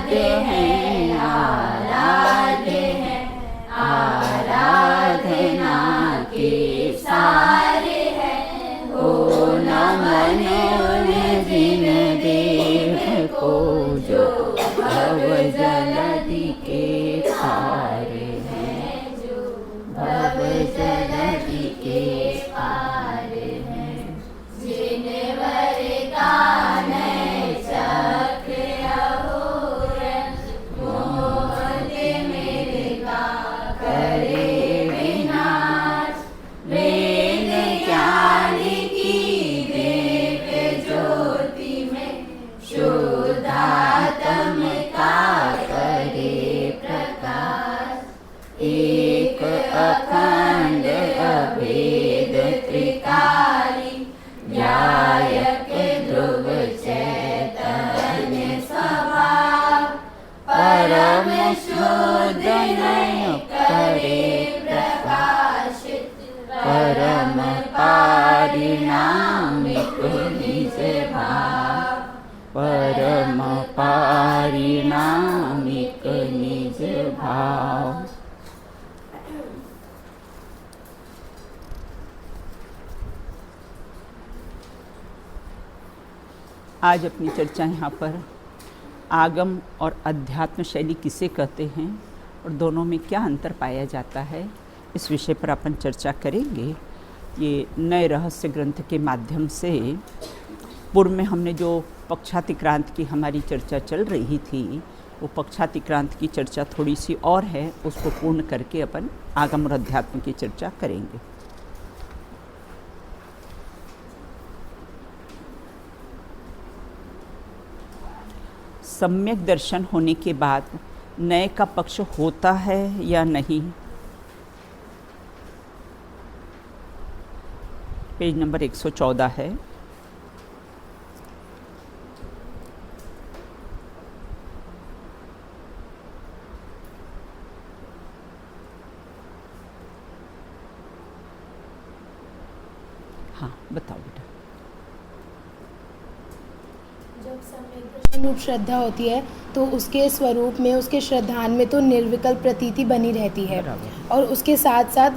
आराध्य हैं, आराध्य हैं, आराधना के सारे हैं। ओ नमन जिन देव को जो भव जलधि के पारे हैं, जो भव जलधि के पारे हैं। जिन वर कानन चक्र अहोरन, मोहते मृगा करे विनाश। वेद ज्ञान की दिव्य ज्योति में शुद्धात्म का करे प्रकाश। एक अखंड अभेद त्रिकाली, ध्यायक ध्रुव चैतन्य स्वभाव। परम शुद्ध नय करे प्रकाशित, परम पारिणामिक निज भाव। परम पारिणामिक निज भाव। आज अपनी चर्चा यहाँ पर आगम और अध्यात्म शैली किसे कहते हैं और दोनों में क्या अंतर पाया जाता है, इस विषय पर अपन चर्चा करेंगे। ये नए रहस्य ग्रंथ के माध्यम से पूर्व में हमने जो पक्षातिक्रांत की हमारी चर्चा चल रही थी, वो पक्षातिक्रांत की चर्चा थोड़ी सी और है, उसको पूर्ण करके अपन आगम और अध्यात्म की चर्चा करेंगे। सम्यक दर्शन होने के बाद नए का पक्ष होता है या नहीं? पेज नंबर 114 है। हाँ बताओ बेटा। जब सम्यक दर्शन रूप श्रद्धा होती है तो उसके स्वरूप में, उसके श्रद्धान में तो निर्विकल्प प्रतीति बनी रहती है। और उसके साथ साथ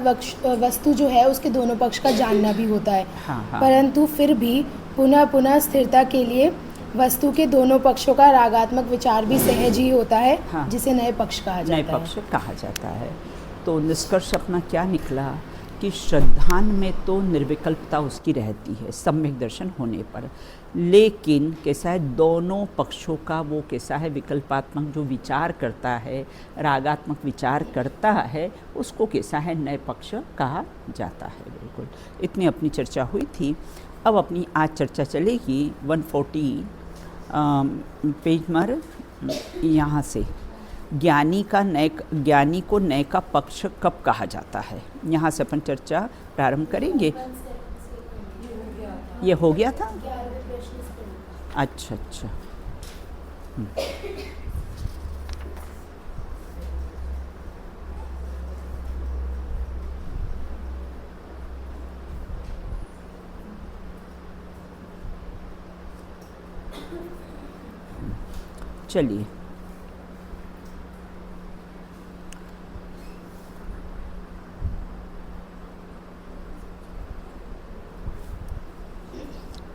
वस्तु जो है उसके दोनों पक्ष का जानना भी होता है। हाँ। परंतु फिर भी पुनः पुनः स्थिरता के लिए वस्तु के दोनों पक्षों का रागात्मक विचार भी सहज ही होता है। हाँ। जिसे नए पक्ष कहा जाता है। नए पक्ष कहा जाता है। तो निष्कर्ष अपना क्या निकला कि श्रद्धान में तो निर्विकल्पता उसकी रहती है सम्यक दर्शन होने पर, लेकिन कैसा है, दोनों पक्षों का वो कैसा है, विकल्पात्मक जो विचार करता है, रागात्मक विचार करता है, उसको कैसा है, नए पक्ष कहा जाता है। बिल्कुल इतनी अपनी चर्चा हुई थी। अब अपनी आज चर्चा चलेगी 140 पेज नंबर यहाँ से। ज्ञानी को नए का पक्ष कब कहा जाता है, यहाँ से अपन चर्चा प्रारंभ करेंगे। ये हो गया था? अच्छा। चलिए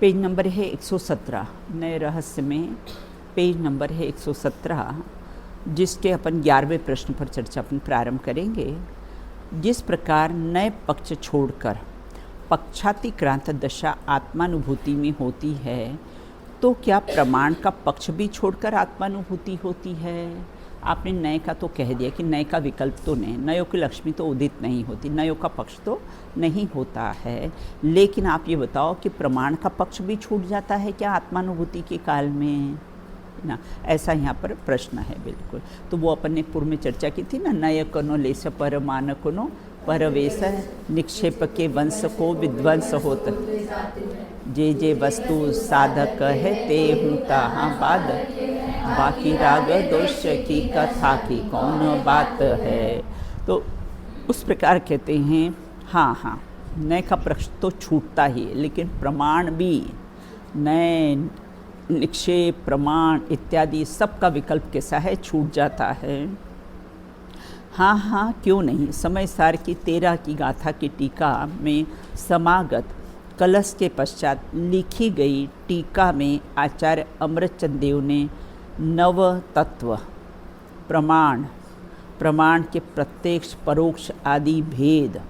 पेज नंबर है 117, नए रहस्य में पेज नंबर है 117, जिसके अपन 11वें प्रश्न पर चर्चा अपन प्रारंभ करेंगे। जिस प्रकार नए पक्ष छोड़कर पक्षातिक्रांत दशा आत्मानुभूति में होती है, तो क्या प्रमाण का पक्ष भी छोड़कर आत्मानुभूति होती है? आपने नए का तो कह दिया कि नए का विकल्प तो नहीं, नयों की लक्ष्मी तो उदित नहीं होती, नयों का पक्ष तो नहीं होता है। लेकिन आप ये बताओ कि प्रमाण का पक्ष भी छूट जाता है क्या आत्मानुभूति के काल में ना? ऐसा यहाँ पर प्रश्न है। बिल्कुल, तो वो अपन ने पूर्व में चर्चा की थी ना, नय कोनो लेस पर मान कोनो परवेश निक्षेप के वंश को विध्वंस होत, जे वस्तु साधक है ते हूँ तहाँ बाद, बाकी राग दोष की कथा की कौन बात है। तो उस प्रकार कहते हैं हाँ, नए का पक्ष तो छूटता ही, लेकिन प्रमाण भी नए निक्षेप, प्रमाण इत्यादि सबका विकल्प कैसा है, छूट जाता है। हाँ हाँ क्यों नहीं। समय सार की 13 की गाथा की टीका में समागत कलश के पश्चात लिखी गई टीका में आचार्य अमृतचंद देव ने नव तत्व, प्रमाण के प्रत्यक्ष परोक्ष आदि भेद,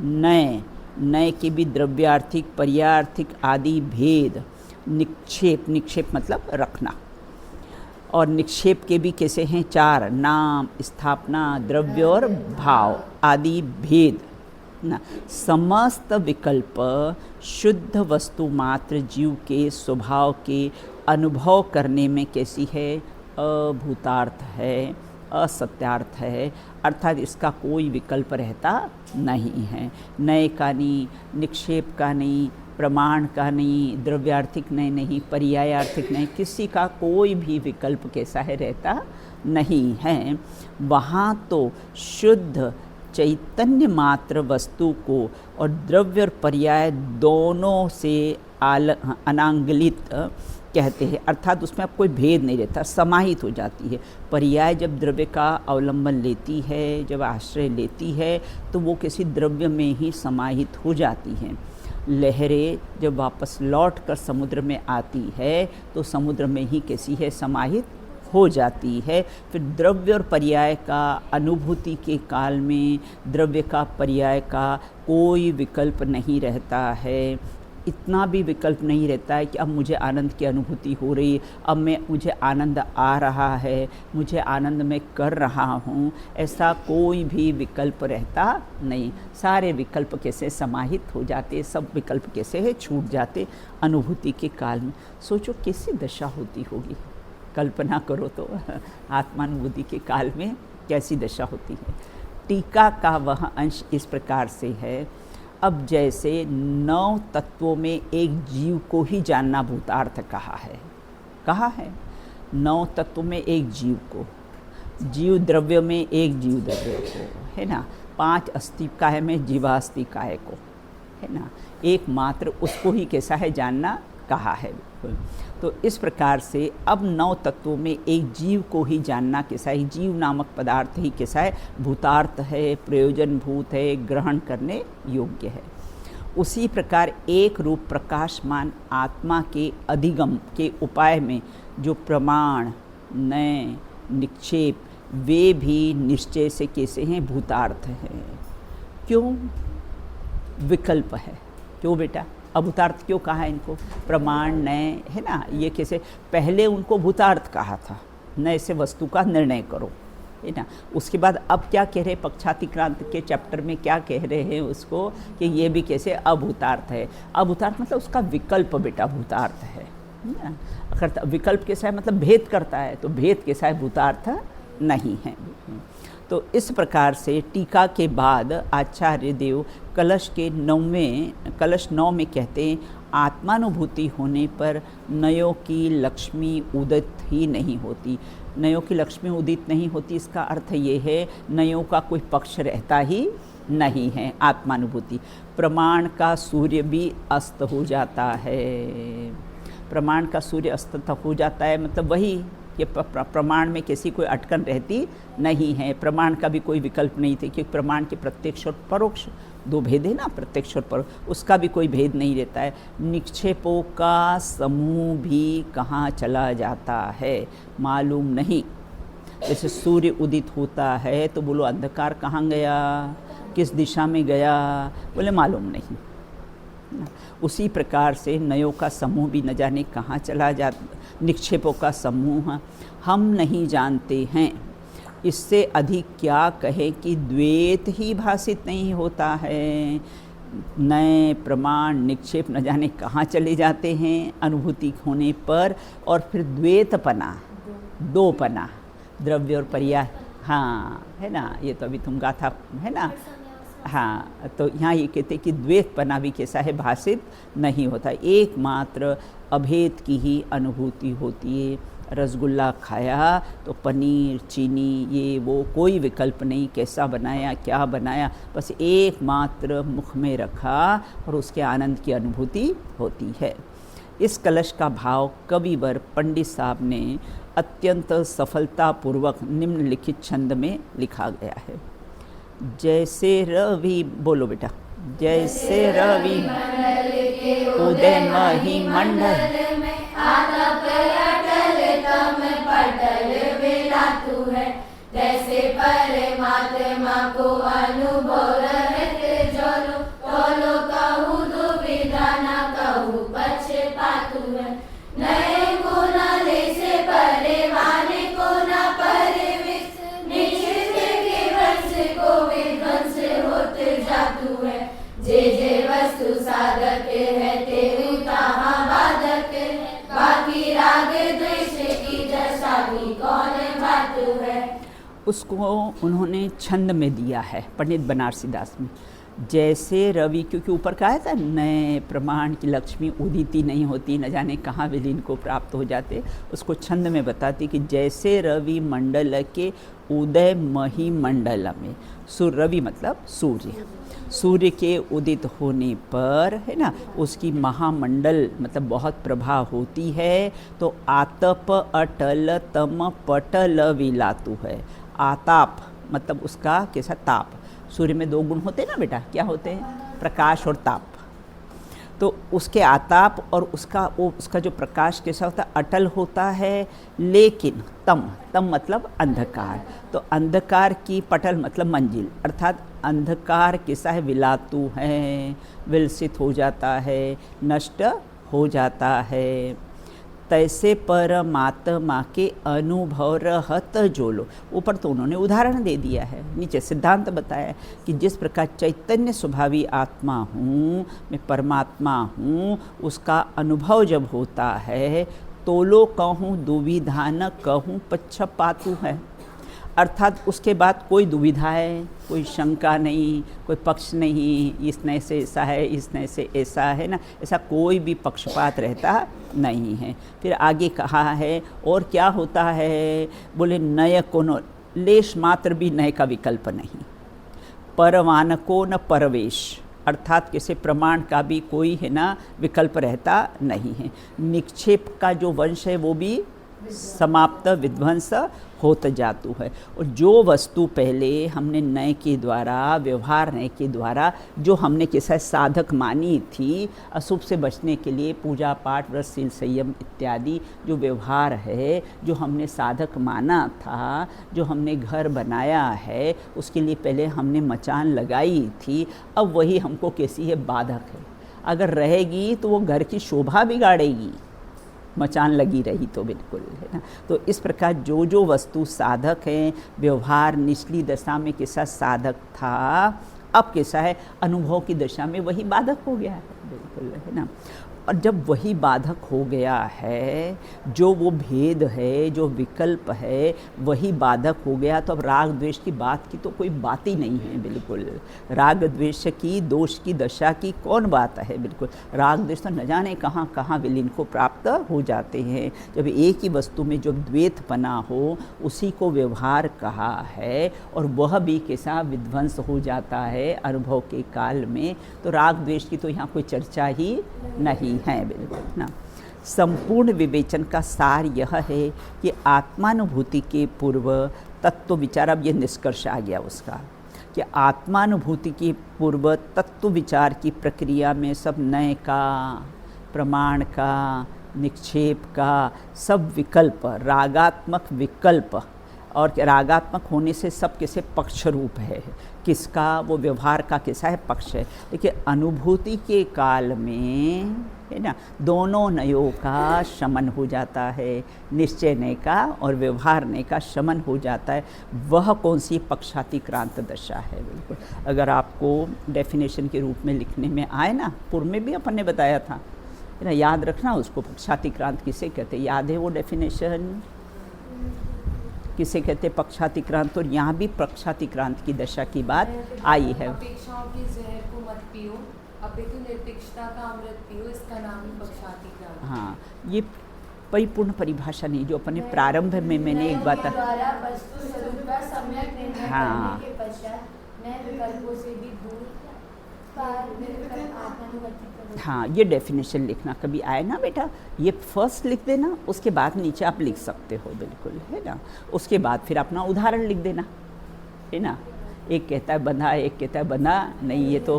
नए के भी द्रव्यार्थिक पर्यार्थिक आदि भेद, निक्षेप मतलब रखना, और निक्षेप के भी कैसे हैं 4, नाम, स्थापना, द्रव्य और भाव आदि भेद ना। समस्त विकल्प शुद्ध वस्तु मात्र जीव के स्वभाव के अनुभव करने में कैसी है, अभूतार्थ है, असत्यार्थ है, अर्थात इसका कोई विकल्प रहता नहीं है। नए का नहीं, निक्षेप का नहीं, प्रमाण का नहीं, द्रव्यार्थिक नहीं, पर्यायार्थिक नहीं, किसी का कोई भी विकल्प कैसा है रहता नहीं है। वहाँ तो शुद्ध चैतन्य मात्र वस्तु को और द्रव्य और पर्याय दोनों से अनांगलित कहते हैं, अर्थात उसमें अब कोई भेद नहीं रहता, समाहित हो जाती है। पर्याय जब द्रव्य का अवलंबन लेती है, जब आश्रय लेती है, तो वो किसी द्रव्य में ही समाहित हो जाती हैं। लहरें जब वापस लौट कर समुद्र में आती है तो समुद्र में ही कैसी है, समाहित हो जाती है। फिर द्रव्य और पर्याय का अनुभूति के काल में द्रव्य का पर्याय का कोई विकल्प नहीं रहता है। इतना भी विकल्प नहीं रहता है कि अब मुझे आनंद की अनुभूति हो रही, अब मुझे आनंद आ रहा है, मुझे आनंद में कर रहा हूँ, ऐसा कोई भी विकल्प रहता नहीं। सारे विकल्प कैसे समाहित हो जाते, सब विकल्प कैसे है छूट जाते अनुभूति के काल में। सोचो कैसी दशा होती होगी, कल्पना करो तो आत्मानुभूति के काल में कैसी दशा होती है। टीका का वह अंश इस प्रकार से है, अब जैसे 9 तत्वों में एक जीव को ही जानना भूतार्थ कहा है 9 तत्वों में एक जीव को, जीव द्रव्य में एक जीव द्रव्य को, है ना। 5 अस्थि काय में जीवास्थि काय को, है ना, एकमात्र उसको ही कैसा है जानना कहा है। तो इस प्रकार से अब 9 तत्वों में एक जीव को ही जानना कैसा है, जीव नामक पदार्थ ही कैसा है, भूतार्थ है, प्रयोजन भूत है, ग्रहण करने योग्य है। उसी प्रकार एक रूप प्रकाशमान आत्मा के अधिगम के उपाय में जो प्रमाण, नए, निक्षेप वे भी निश्चय से कैसे हैं, भूतार्थ हैं। क्यों? विकल्प है। क्यों बेटा? अभूतार्थ क्यों कहा है इनको? प्रमाण, नए, है ना, ये कैसे पहले उनको भूतार्थ कहा था, नए से वस्तु का निर्णय करो, है ना। उसके बाद अब क्या कह रहे, पक्षातिक्रांत के चैप्टर में क्या कह रहे हैं उसको कि ये भी कैसे अभूतार्थ है। अभूतार्थ मतलब उसका विकल्प बेटा भूतार्थ है ना। अगर विकल्प कैसा है मतलब भेद करता है, तो भेद कैसा है, भूतार्थ नहीं है। तो इस प्रकार से टीका के बाद आचार्य देव कलश 9 में कहते हैं, आत्मानुभूति होने पर नयों की लक्ष्मी उदित ही नहीं होती। नयों की लक्ष्मी उदित नहीं होती, इसका अर्थ ये है नयों का कोई पक्ष रहता ही नहीं है आत्मानुभूति। प्रमाण का सूर्य भी अस्त हो जाता है, प्रमाण का सूर्य अस्त हो जाता है मतलब वही ये प्रमाण में किसी कोई अटकन रहती नहीं है। प्रमाण का भी कोई विकल्प नहीं थे, क्योंकि प्रमाण के प्रत्यक्ष और परोक्ष 2 भेद है ना, प्रत्यक्ष और परोक्ष, उसका भी कोई भेद नहीं रहता है। निक्षेपों का समूह भी कहाँ चला जाता है मालूम नहीं। जैसे सूर्य उदित होता है तो बोलो अंधकार कहाँ गया, किस दिशा में गया, बोले मालूम नहीं। उसी प्रकार से नयों का समूह भी न जाने कहाँ चला जाता, निक्षेपों का समूह हम नहीं जानते हैं। इससे अधिक क्या कहे कि द्वैत ही भासित नहीं होता है। नए, प्रमाण, निक्षेप न जाने कहाँ चले जाते हैं अनुभूति होने पर, और फिर द्वैतपना, 2पना, द्रव्य और पर्याय, हाँ है ना, ये तो अभी तुम गाथा है ना। हाँ, तो यहाँ ये कहते कि द्वैतपना भी कैसा है, भासित नहीं होता, एकमात्र अभेद की ही अनुभूति होती है। रसगुल्ला खाया तो पनीर, चीनी, ये वो कोई विकल्प नहीं, कैसा बनाया, क्या बनाया, बस एकमात्र मुख में रखा और उसके आनंद की अनुभूति होती है। इस कलश का भाव कविवर पंडित साहब ने अत्यंत सफलतापूर्वक निम्नलिखित छंद में लिखा गया है। जैसे रवि, बोलो बेटा, जैसे रवि उदय मही मंडल जैसे परमात्मा को अनुभव रहते जोलो तोलो कहू दुविधा न कहू पक्षपातु है। नए को न ले से परे वाने को न परिविश निश्चित के वंश को विध्वंस होते जातु है। जे वस्तु साधक है तेरु ताहा बाधक है। बाकी राग द्वेष की दशा भी कौन बातु है। उसको उन्होंने छंद में दिया है पंडित बनारसी दास में। जैसे रवि, क्योंकि ऊपर कहा था नए प्रमाण की लक्ष्मी उदिती नहीं होती, न जाने कहाँ विलीन को प्राप्त हो जाते, उसको छंद में बताती कि जैसे रवि मंडल के उदय मही मंडल में, रवि मतलब सूर्य, सूर्य के उदित होने पर है ना उसकी महामंडल मतलब बहुत प्रभा होती है। तो आतप अटल तम पटल विलातु है। आताप मतलब उसका कैसा ताप, सूर्य में दो गुण होते हैं ना बेटा, क्या होते हैं, प्रकाश और ताप। तो उसके आताप और उसका जो प्रकाश कैसा होता है, अटल होता है। लेकिन तम मतलब अंधकार, तो अंधकार की पटल मतलब मंजिल, अर्थात अंधकार कैसा है, विलातु है, विलसित हो जाता है, नष्ट हो जाता है। तैसे परमात्मा के अनुभव रहत जोलो, ऊपर तो उन्होंने उदाहरण दे दिया है, नीचे सिद्धांत बताया कि जिस प्रकार चैतन्य स्वभावी आत्मा हूँ, मैं परमात्मा हूँ, उसका अनुभव जब होता है तोलो कहूँ दुविधा न कहूँ पक्षपातु है। अर्थात उसके बाद कोई दुविधा है, कोई शंका नहीं, कोई पक्ष नहीं, इस नए से ऐसा है, इस नए से ऐसा है ना, ऐसा कोई भी पक्षपात रहता नहीं है। फिर आगे कहा है और क्या होता है, बोले नय कोनो लेश मात्र भी नए का विकल्प नहीं, परवान को न परवेश, अर्थात किसी प्रमाण का भी कोई है ना विकल्प रहता नहीं है। निक्षेप का जो वंश है वो भी समाप्त विध्वंस होत जातु है। और जो वस्तु पहले हमने नए के द्वारा, व्यवहार नए के द्वारा जो हमने कैसा साधक मानी थी, अशुभ से बचने के लिए पूजा पाठ व्रत शील संयम इत्यादि जो व्यवहार है, जो हमने साधक माना था, जो हमने घर बनाया है, उसके लिए पहले हमने मचान लगाई थी, अब वही हमको कैसी है, बाधक है। अगर रहेगी तो वो घर की शोभा बिगाड़ेगी, मचान लगी रही तो बिल्कुल, है ना। तो इस प्रकार जो जो वस्तु साधक है, व्यवहार निचली दशा में कैसा साधक था, अब कैसा है, अनुभव की दशा में वही बाधक हो गया है, बिल्कुल, है ना। और जब वही बाधक हो गया है, जो वो भेद है, जो विकल्प है, वही बाधक हो गया, तो अब राग द्वेष की बात की तो कोई बात ही नहीं है, बिल्कुल। राग द्वेष की, दोष की दशा की कौन बात है, बिल्कुल। राग द्वेष तो न जाने कहाँ कहाँ विलीन को प्राप्त हो जाते हैं। जब एक ही वस्तु में जो द्वैतपना हो, उसी को व्यवहार कहा है, और वह भी कैसा विध्वंस हो जाता है अनुभव के काल में। तो राग द्वेष की तो यहाँ कोई चर्चा ही नहीं है, बिल्कुल ना। संपूर्ण विवेचन का सार यह है कि आत्मानुभूति के पूर्व तत्व विचार, अब ये निष्कर्ष आ गया उसका, कि आत्मानुभूति के पूर्व तत्व विचार की प्रक्रिया में सब नए का, प्रमाण का, निक्षेप का, सब विकल्प, रागात्मक विकल्प, और रागात्मक होने से सब कैसे पक्ष रूप है, किसका, वो व्यवहार का कैसा है, पक्ष है। देखिए अनुभूति के काल में, है ना, दोनों नयों का शमन हो जाता है, निश्चय नय का और व्यवहार नय का शमन हो जाता है। वह कौन सी पक्षातिक्रांत दशा है, बिल्कुल। अगर आपको डेफिनेशन के रूप में लिखने में आए ना, पूर्व में भी अपन ने बताया था, है ना, याद रखना उसको, पक्षातिक्रांत किसे कहते, याद है वो डेफिनेशन, किसे कहते पक्षातिक्रांत। और यहाँ भी पक्षातिक्रांत की दशा की बात आई है। अपेक्षाओं की जहर को मत पियो, अपितु निरपेक्षता का अमृत पियो, इसका नाम ही पक्षातिक्रांत। हाँ, ये परिपूर्ण परिभाषा नहीं, जो अपने प्रारंभ में मैंने एक बात, वस्तु स्वरूप का सम्यक निर्णय हाँ, करने के पश्चात नए विकल्पों से भी दूर हाँ, ये डेफिनेशन लिखना कभी आए ना बेटा, ये फर्स्ट लिख देना, उसके बाद नीचे आप लिख सकते हो, बिल्कुल, है ना। उसके बाद फिर अपना उदाहरण लिख देना, है ना। एक कहता है बंधा, एक कहता है बंधा नहीं, ये तो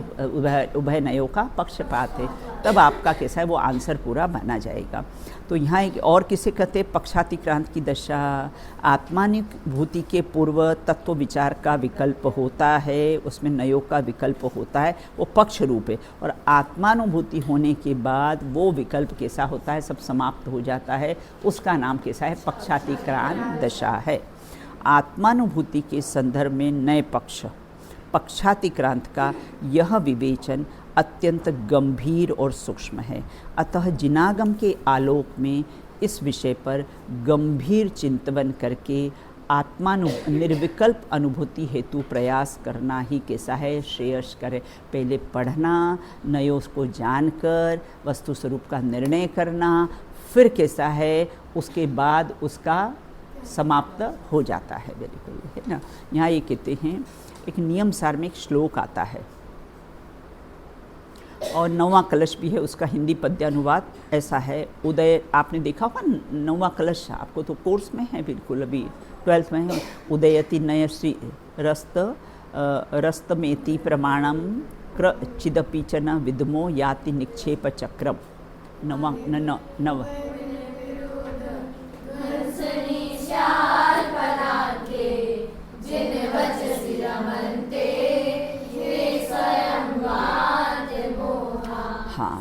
उभय नयों का पक्षपात है, तब आपका कैसा है वो आंसर पूरा बना जाएगा। तो यहाँ एक और किसे कहते हैं, पक्षातिक्रांत की दशा आत्मानुभूति के पूर्व तत्व विचार का विकल्प होता है, उसमें नयों का विकल्प होता है, वो पक्ष रूप है। और आत्मानुभूति होने के बाद वो विकल्प कैसा होता है, सब समाप्त हो जाता है, उसका नाम कैसा है, पक्षातिक्रांत दशा है। आत्मानुभूति के संदर्भ में नए पक्षातिक्रांत का यह विवेचन अत्यंत गंभीर और सूक्ष्म है। अतः जिनागम के आलोक में इस विषय पर गंभीर चिंतन करके निर्विकल्प अनुभूति हेतु प्रयास करना ही कैसा है, श्रेयस्कर है। पहले पढ़ना, नयों को जानकर वस्तु स्वरूप का निर्णय करना, फिर कैसा है उसके बाद उसका समाप्त हो जाता है, बिल्कुल, है ना। यहाँ ये कहते हैं, एक नियम सार में एक श्लोक आता है और 9वां कलश भी है, उसका हिंदी पद्यानुवाद ऐसा है। उदय, आपने देखा होगा 9वां कलश, आपको तो कोर्स में है, बिल्कुल अभी 12th में है। उदयति नय श्री रस्तमेति प्रमाणम क्रचिदपि च न विद्मो याति निक्षेप चक्रम। नव हाँ,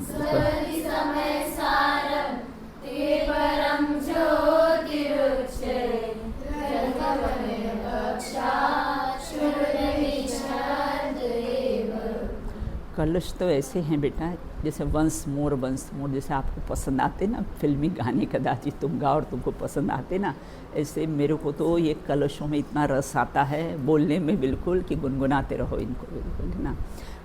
कलश तो ऐसे हैं बेटा, जैसे वंस मोर जैसे आपको पसंद आते ना फिल्मी गाने, कदाचित तुम गाओ और तुमको पसंद आते ना, ऐसे मेरे को तो ये कलशों में इतना रस आता है बोलने में, बिल्कुल, कि गुनगुनाते रहो इनको, बिल्कुल, है ना।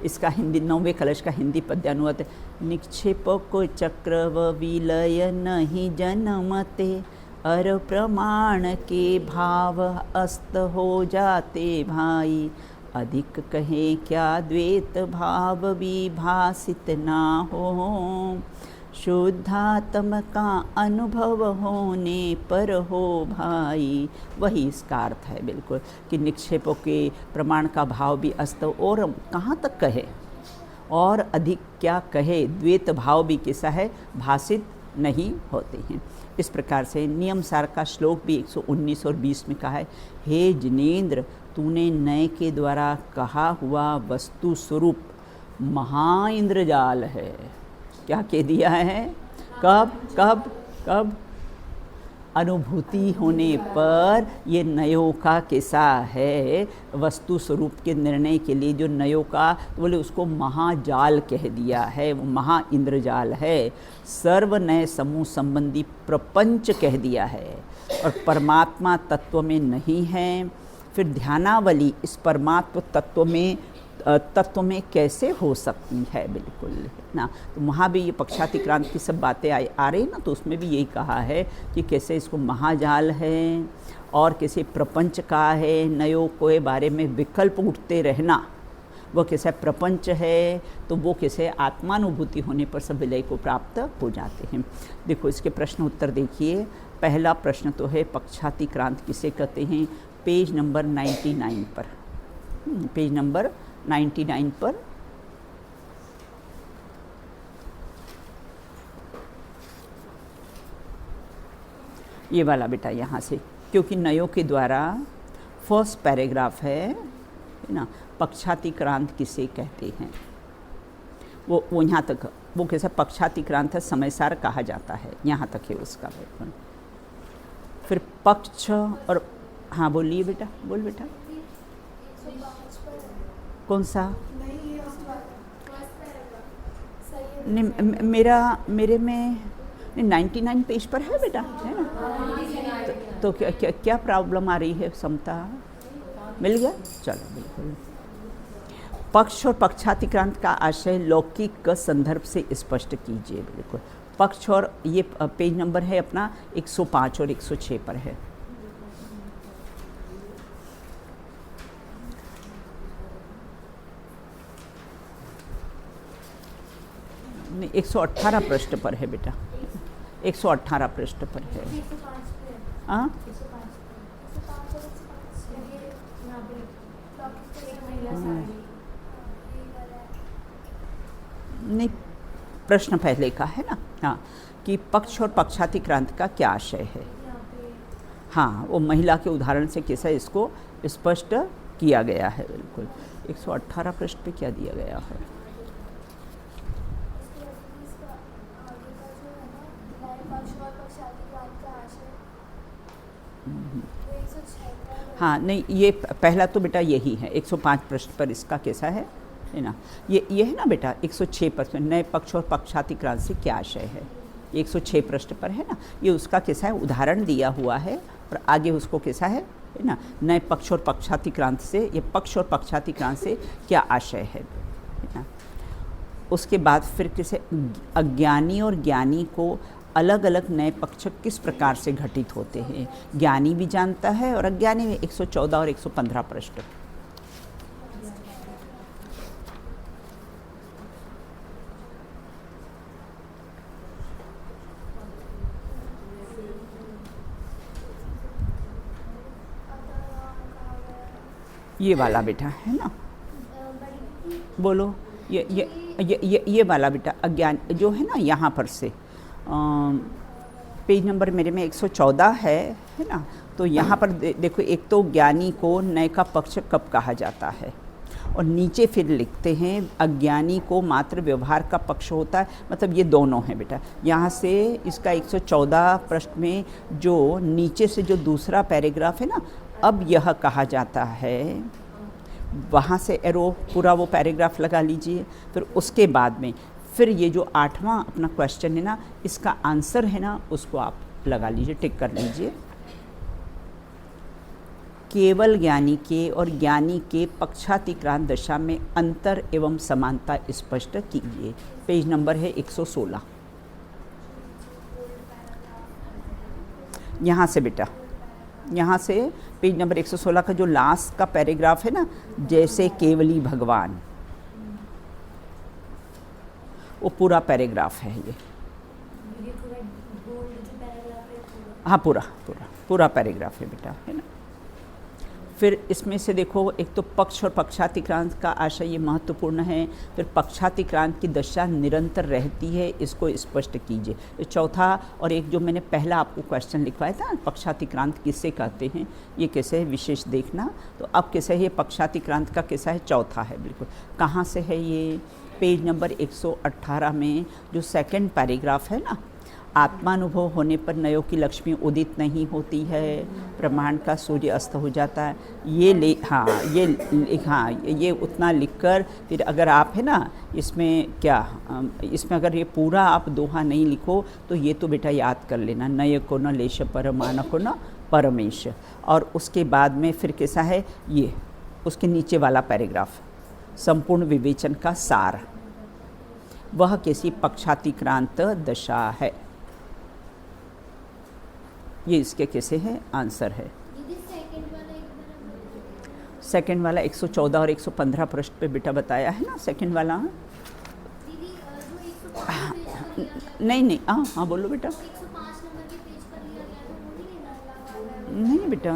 इसका हिंदी 9वें कलश का हिंदी पद्यानुवाद, निक्षेप को चक्र व विलय नहीं जनमते, अर प्रमाण के भाव अस्त हो जाते भाई, अधिक कहे क्या द्वैत भाव विभासित ना हो, शुद्धात्म का अनुभव होने पर हो भाई। वही इसका अर्थ है, बिल्कुल, कि निक्षेपों के प्रमाण का भाव भी अस्त, और कहाँ तक कहे और अधिक क्या कहे, द्वैत भाव भी कैसा है, भासित नहीं होते हैं। इस प्रकार से नियम सार का श्लोक भी 119 और 20 में कहा है, हे जिनेंद्र, तूने नय के द्वारा कहा हुआ वस्तु स्वरूप महाइंद्रजाल है। क्या कह दिया है, कब कब कब, अनुभूति होने पर ये नयों का कैसा है, वस्तु स्वरूप के निर्णय के लिए जो नयों का, तो बोले उसको महाजाल कह दिया है, वो महा इंद्रजाल है। सर्व नय समूह संबंधी प्रपंच कह दिया है, और परमात्मा तत्व में नहीं है। फिर ध्यानावली इस परमात्म तत्व में कैसे हो सकती है, बिल्कुल, ना। तो वहाँ भी ये पक्षातिक्रांत की सब बातें आ रही ना, तो उसमें भी यही कहा है कि कैसे इसको महाजाल है और कैसे प्रपंच का है, नयों के बारे में विकल्प उठते रहना, वो कैसे प्रपंच है, तो वो कैसे आत्मानुभूति होने पर सब विलय को प्राप्त हो जाते हैं। देखो इसके प्रश्न उत्तर देखिए। पहला प्रश्न तो है पक्षातिक्रांत किसे कहते हैं, पेज नंबर 99 पर, पेज नंबर 99 पर ये वाला बेटा, यहाँ से, क्योंकि नयों के द्वारा फर्स्ट पैराग्राफ है ना, पक्षातिक्रांत किसे कहते हैं, वो यहाँ तक, वो कैसा पक्षातिक्रांत है, समयसार कहा जाता है, यहाँ तक है उसका बिल्कुल। फिर पक्ष और, हाँ बोलिए बेटा, बोल बेटा, कौन सा, मेरे में 99 पेज पर है बेटा, है ना। तो क्या प्रॉब्लम आ रही है, समता मिल गया, चलो बिल्कुल। पक्ष और पक्षातिक्रांत का आशय लौकिक संदर्भ से स्पष्ट कीजिए, बिल्कुल। पक्ष, और ये पेज नंबर है अपना 105 और 106 पर है। नहीं, 118 पृष्ठ पर है बेटा, 118 पृष्ठ पर है। हाँ नहीं, प्रश्न पहले का है ना, हाँ, कि पक्ष और पक्षातिक्रांत का क्या आशय है। हाँ, वो महिला के उदाहरण से कैसा इसको स्पष्ट किया गया है। बिल्कुल 118 पृष्ठ पे क्या दिया गया है। हाँ नहीं, ये पहला तो बेटा यही है, 105 पृष्ठ पर इसका कैसा है ना, ये है ना बेटा 106 पृष्ठ, नए पक्ष और पक्षातिक्रांत से क्या आशय है, 106 पृष्ठ पर है ना। ये उसका कैसा है, उदाहरण दिया हुआ है और आगे उसको कैसा है ना, नए पक्ष और पक्षातिक्रांत से, ये पक्ष और पक्षातिक्रांत से क्या आशय है ना। उसके बाद फिर कैसे अज्ञानी और ज्ञानी को अलग अलग नए पक्ष किस प्रकार से घटित होते हैं, ज्ञानी भी जानता है और अज्ञानी भी। 114 और 115 पृष्ठ। ये वाला बेटा है ना, बोलो, ये वाला बेटा अज्ञान जो है ना, यहाँ पर से पेज नंबर मेरे में 114 है ना। तो यहाँ पर देखो, एक तो ज्ञानी को नए का पक्ष कब कहा जाता है, और नीचे फिर लिखते हैं अज्ञानी को मात्र व्यवहार का पक्ष होता है, मतलब ये दोनों हैं बेटा। यहाँ से इसका 114 पृष्ठ में जो नीचे से जो दूसरा पैराग्राफ है ना, अब यह कहा जाता है, वहाँ से एरो पूरा वो पैराग्राफ लगा लीजिए। फिर उसके बाद में फिर ये जो 8वां अपना क्वेश्चन है ना, इसका आंसर है ना, उसको आप लगा लीजिए, टिक कर लीजिए। केवल ज्ञानी के और ज्ञानी के पक्षातिक्रांत दशा में अंतर एवं समानता स्पष्ट कीजिए। पेज नंबर है 116। यहाँ से बेटा, यहाँ से पेज नंबर 116 का जो लास्ट का पैराग्राफ है ना, जैसे केवली भगवान, वो पूरा पैराग्राफ है ये। हाँ, पूरा पैराग्राफ है बेटा, है ना। फिर इसमें से देखो, एक तो पक्ष और पक्षातिक्रांत का आशय ये महत्वपूर्ण है। फिर पक्षातिक्रांत की दशा निरंतर रहती है, इसको स्पष्ट कीजिए। ये चौथा, और एक जो मैंने पहला आपको क्वेश्चन लिखवाया था, पक्षातिक्रांत किससे कहते हैं, ये कैसे है विशेष देखना। तो अब कैसे है, ये पक्षातिक्रांत का कैसा है, चौथा है बिल्कुल। कहाँ से है ये, पेज नंबर 118 में जो सेकंड पैराग्राफ है ना, आत्मानुभव होने पर नयों की लक्ष्मी उदित नहीं होती है, ब्रह्मांड का सूर्य अस्त हो जाता है। ये उतना लिखकर फिर अगर आप है ना, इसमें अगर ये पूरा आप दोहा नहीं लिखो तो ये तो बेटा याद कर लेना, नय को न लेश परमान को न परमेश। और उसके बाद में फिर कैसा है, ये उसके नीचे वाला पैराग्राफ, संपूर्ण विवेचन का सार, वह कैसी पक्षातिक्रांत दशा है, ये इसके कैसे है आंसर है। सेकंड वाला 114 और 115 पृष्ठ पे बेटा बताया है ना, सेकंड वाला। नहीं, हाँ बोलो बेटा। नहीं बेटा,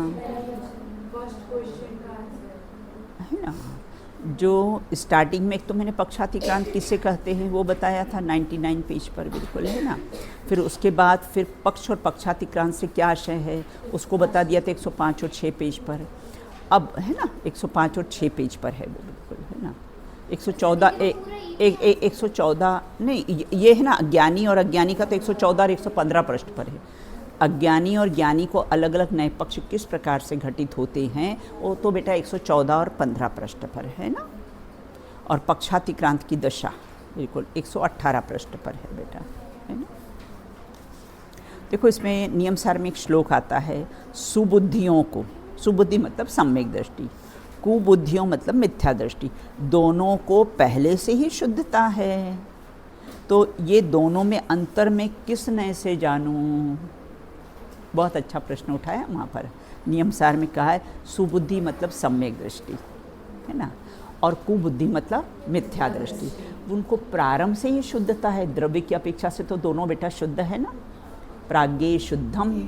है ना, जो स्टार्टिंग में एक तो मैंने पक्षातिक्रांत किसे कहते हैं वो बताया था 99 पेज पर, बिल्कुल है ना। फिर उसके बाद फिर पक्ष और पक्षातिक्रांत से क्या आशय है उसको बता दिया था 105 और 6 पेज पर। अब है ना 105 और 6 पेज पर है वो, बिल्कुल है ना। 114 नहीं, ये है ना ज्ञानी और अज्ञानी का, तो 114 और 115 पृष्ठ पर है। अज्ञानी और ज्ञानी को अलग अलग नए पक्ष किस प्रकार से घटित होते हैं, वो तो बेटा 114 और 15 पृष्ठ पर है ना। और पक्षातिक्रांत की दशा बिल्कुल 118 पृष्ठ पर है बेटा, है ना। देखो इसमें नियम सार में एक श्लोक आता है, सुबुद्धियों को, सुबुद्धि मतलब सम्यक दृष्टि, कुबुद्धियों मतलब मिथ्या दृष्टि, दोनों को पहले से ही शुद्धता है, तो ये दोनों में अंतर में किस नए से जानूं। बहुत अच्छा प्रश्न उठाया वहाँ पर, नियम सार में कहा है सुबुद्धि मतलब सम्यक दृष्टि, है ना। और कुबुद्धि मतलब मिथ्या दृष्टि। उनको प्रारंभ से ही शुद्धता है, द्रव्य की अपेक्षा से तो दोनों बेटा शुद्ध है ना, प्राज्ञे शुद्धम।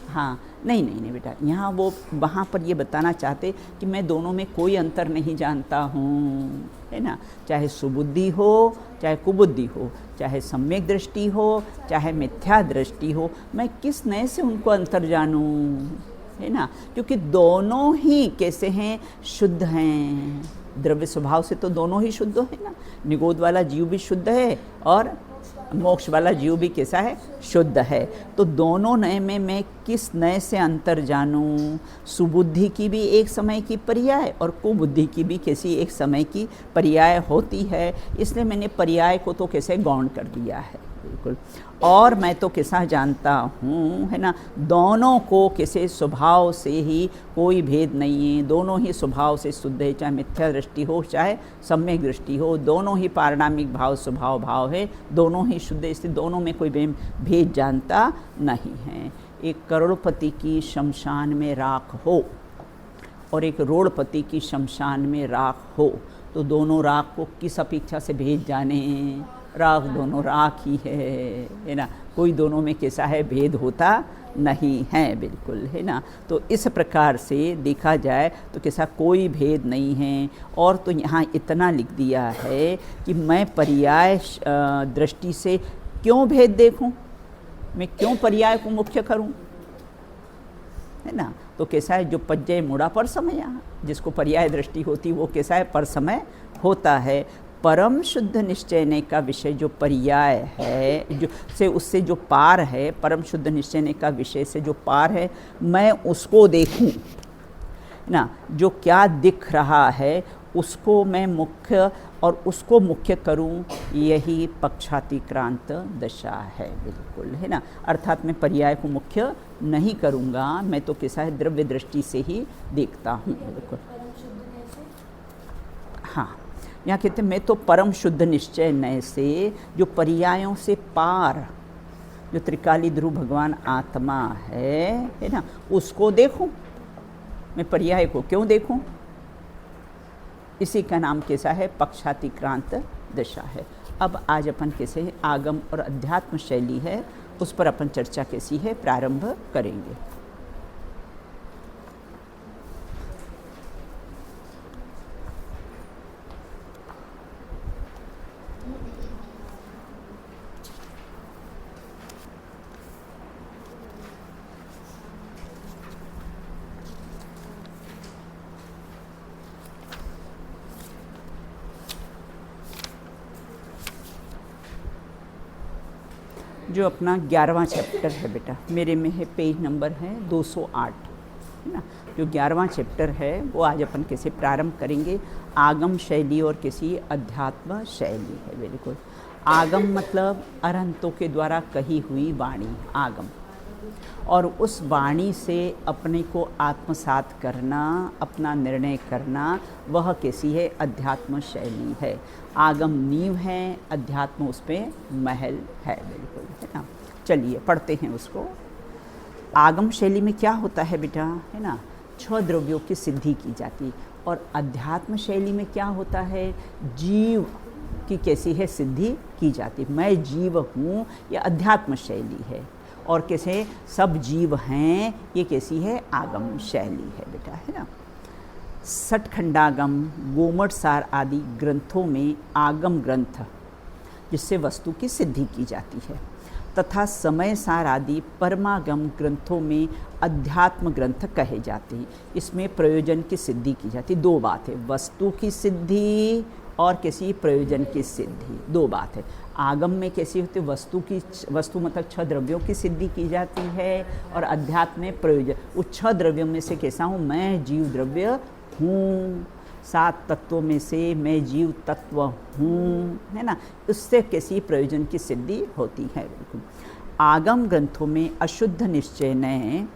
हाँ नहीं बेटा, यहाँ वो वहाँ पर ये बताना चाहते कि मैं दोनों में कोई अंतर नहीं जानता हूँ, है ना, चाहे सुबुद्धि हो चाहे कुबुद्धि हो, चाहे सम्यक दृष्टि हो चाहे मिथ्या दृष्टि हो, मैं किस नए से उनको अंतर जानूँ, है ना, क्योंकि दोनों ही कैसे हैं, शुद्ध हैं। द्रव्य स्वभाव से तो दोनों ही शुद्ध है ना, निगोद वाला जीव भी शुद्ध है और मोक्ष वाला जीव भी कैसा है, शुद्ध है। तो दोनों नए में मैं किस नए से अंतर जानूं। सुबुद्धि की भी एक समय की पर्याय और कुबुद्धि की भी किसी एक समय की पर्याय होती है, इसलिए मैंने पर्याय को तो कैसे गौण कर दिया है, बिल्कुल। और मैं तो कैसा जानता हूँ, है ना, दोनों को कैसे स्वभाव से ही कोई भेद नहीं है, दोनों ही स्वभाव से शुद्ध है, चाहे मिथ्या दृष्टि हो चाहे सम्यक दृष्टि हो, दोनों ही पारिणामिक भाव स्वभाव भाव है, दोनों ही शुद्ध, इसलिए दोनों में कोई भेद जानता नहीं है। एक करोड़पति की शमशान में राख हो और एक रोड़पति की शमशान में राख हो, तो दोनों राख को किस अपेक्षा से भेद जाने, राख दोनों राख ही है ना, कोई दोनों में कैसा है, भेद होता नहीं है, बिल्कुल, है ना। तो इस प्रकार से देखा जाए तो कैसा कोई भेद नहीं है। और तो यहाँ इतना लिख दिया है कि मैं पर्याय दृष्टि से क्यों भेद देखूं, मैं क्यों पर्याय को मुख्य करूं, है ना। तो कैसा है, जो पज्जय मुड़ा पर समय, जिसको पर्याय दृष्टि होती वो कैसा है, पर समय होता है। परम शुद्ध निश्चयने का विषय जो पर्याय है, जो से उससे जो पार है, परम शुद्ध निश्चयने का विषय से जो पार है, मैं उसको देखूं ना, जो क्या दिख रहा है उसको मैं मुख्य और उसको मुख्य करूं, यही पक्षातिक्रांत दशा है, बिल्कुल, है ना। अर्थात मैं पर्याय को मुख्य नहीं करूंगा, मैं तो कैसा है, द्रव्य दृष्टि से ही देखता हूँ, बिल्कुल। हाँ, यहाँ कहते हैं मैं तो परम शुद्ध निश्चय नय से, जो पर्यायों से पार, जो त्रिकाली ध्रुव भगवान आत्मा है ना, उसको देखूं, मैं पर्याय को क्यों देखूं, इसी का नाम कैसा है, पक्षातिक्रांत दशा है। अब आज अपन कैसे आगम और अध्यात्म शैली है, उस पर अपन चर्चा कैसी है प्रारंभ करेंगे। जो अपना 11वां चैप्टर है बेटा, मेरे में है, पेज नंबर है 208, है ना। जो 11वां चैप्टर है वो आज अपन कैसे प्रारंभ करेंगे, आगम शैली और किसी अध्यात्म शैली है, बिल्कुल। आगम मतलब अरहंतों के द्वारा कही हुई वाणी, आगम, और उस वाणी से अपने को आत्मसात करना, अपना निर्णय करना, वह कैसी है, अध्यात्म शैली है। आगम नींव है, अध्यात्म उस पर महल है, बिल्कुल, है ना। चलिए पढ़ते हैं उसको। आगम शैली में क्या होता है बेटा, है ना, 6 द्रव्यों की सिद्धि की जाती, और अध्यात्म शैली में क्या होता है, जीव की कैसी है सिद्धि की जाती। मैं जीव हूँ, यह अध्यात्म शैली है, और कैसे सब जीव हैं, ये कैसी है, आगम शैली है बेटा, है ना। सठखंडागम, गोमट सार आदि ग्रंथों में आगम ग्रंथ, जिससे वस्तु की सिद्धि की जाती है, तथा समय सार आदि परमागम ग्रंथों में अध्यात्म ग्रंथ कहे जाते हैं। इसमें प्रयोजन की सिद्धि की जाती है। दो बात है, वस्तु की सिद्धि और किसी प्रयोजन की सिद्धि, दो बात है। आगम में कैसी होती है, वस्तु मतलब 6 द्रव्यों की सिद्धि की जाती है, और अध्यात्म में प्रयोजन। उस 6 द्रव्यों में से कैसा हूँ, मैं जीव द्रव्य हूँ, 7 तत्वों में से मैं जीव तत्व हूँ, है ना। उससे कैसी प्रयोजन की सिद्धि होती है, बिल्कुल। आगम ग्रंथों में अशुद्ध निश्चय नय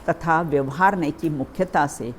तथा व्यवहार नय की मुख्यता से,